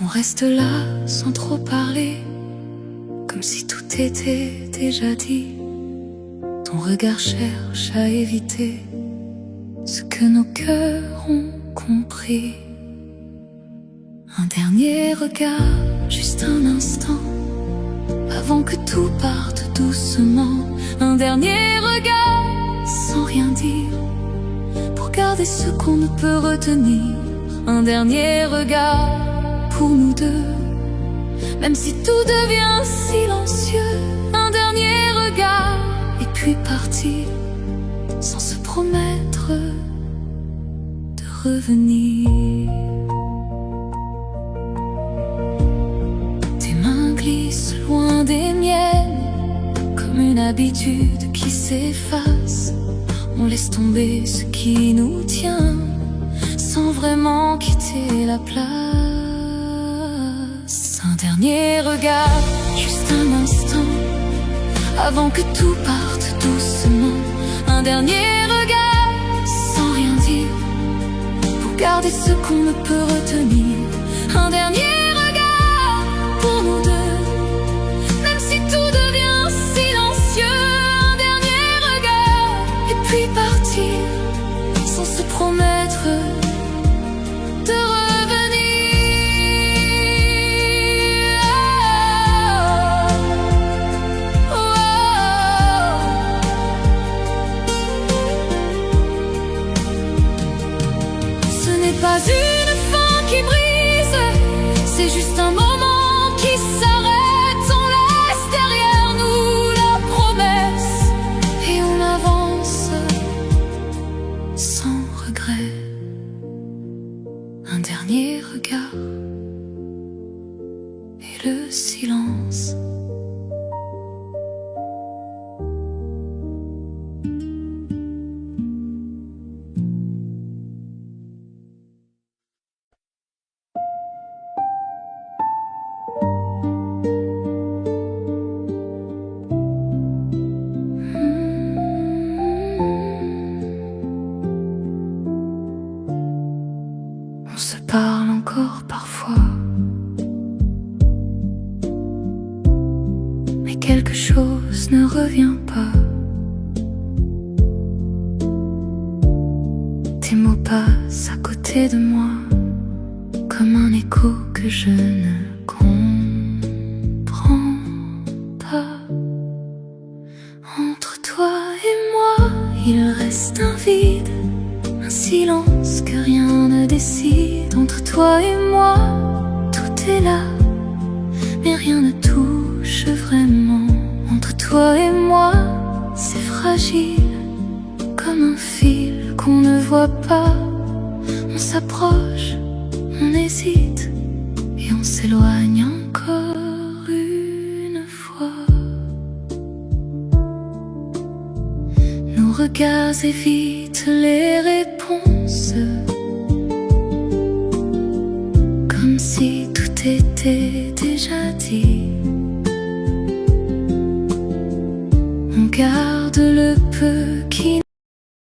reste là sans trop parler, comme si tout était déjà dit. Ton regard cherche à éviter ce que nos cœurs ont compris. Un dernier regard, juste un instant, avant que tout parte doucement. Un dernier regard, sans rien dire, pour garder ce qu'on ne peut retenir. Un dernier regard pour nous deux, même si tout devient silencieux. Un dernier regard, et puis partir, sans se promettre de revenir. Tes mains glissent loin des miennes, comme une habitude qui s'efface. On laisse tomber ce qui nous tient, sans vraiment quitter la place. Un dernier regard, juste un instant, avant que tout parte doucement. Un dernier regard, sans rien dire, pour garder ce qu'on ne peut retenir. Un dernier regard pour nous deux, même si tout devient silencieux. Un dernier regard, et puis partir, sans se promettre de revenir. Ce n'est pas une fin qui brise, c'est juste un moment qui s'arrête. On laisse derrière nous la promesse et on avance sans regret. Un dernier regard et le silence. On se parle encore parfois, mais quelque chose ne revient pas. Tes mots passent à côté de moi, comme un écho que je ne comprends pas. Entre toi et moi, il reste un vide, un silence que rien ne décide. Entre toi et moi, tout est là, mais rien ne touche vraiment. Entre toi et moi, c'est fragile, comme un fil qu'on ne voit pas. On s'approche, on hésite, et on s'éloigne encore une fois. Nos regards évitent les réponses, comme si tout était déjà dit. On garde le peu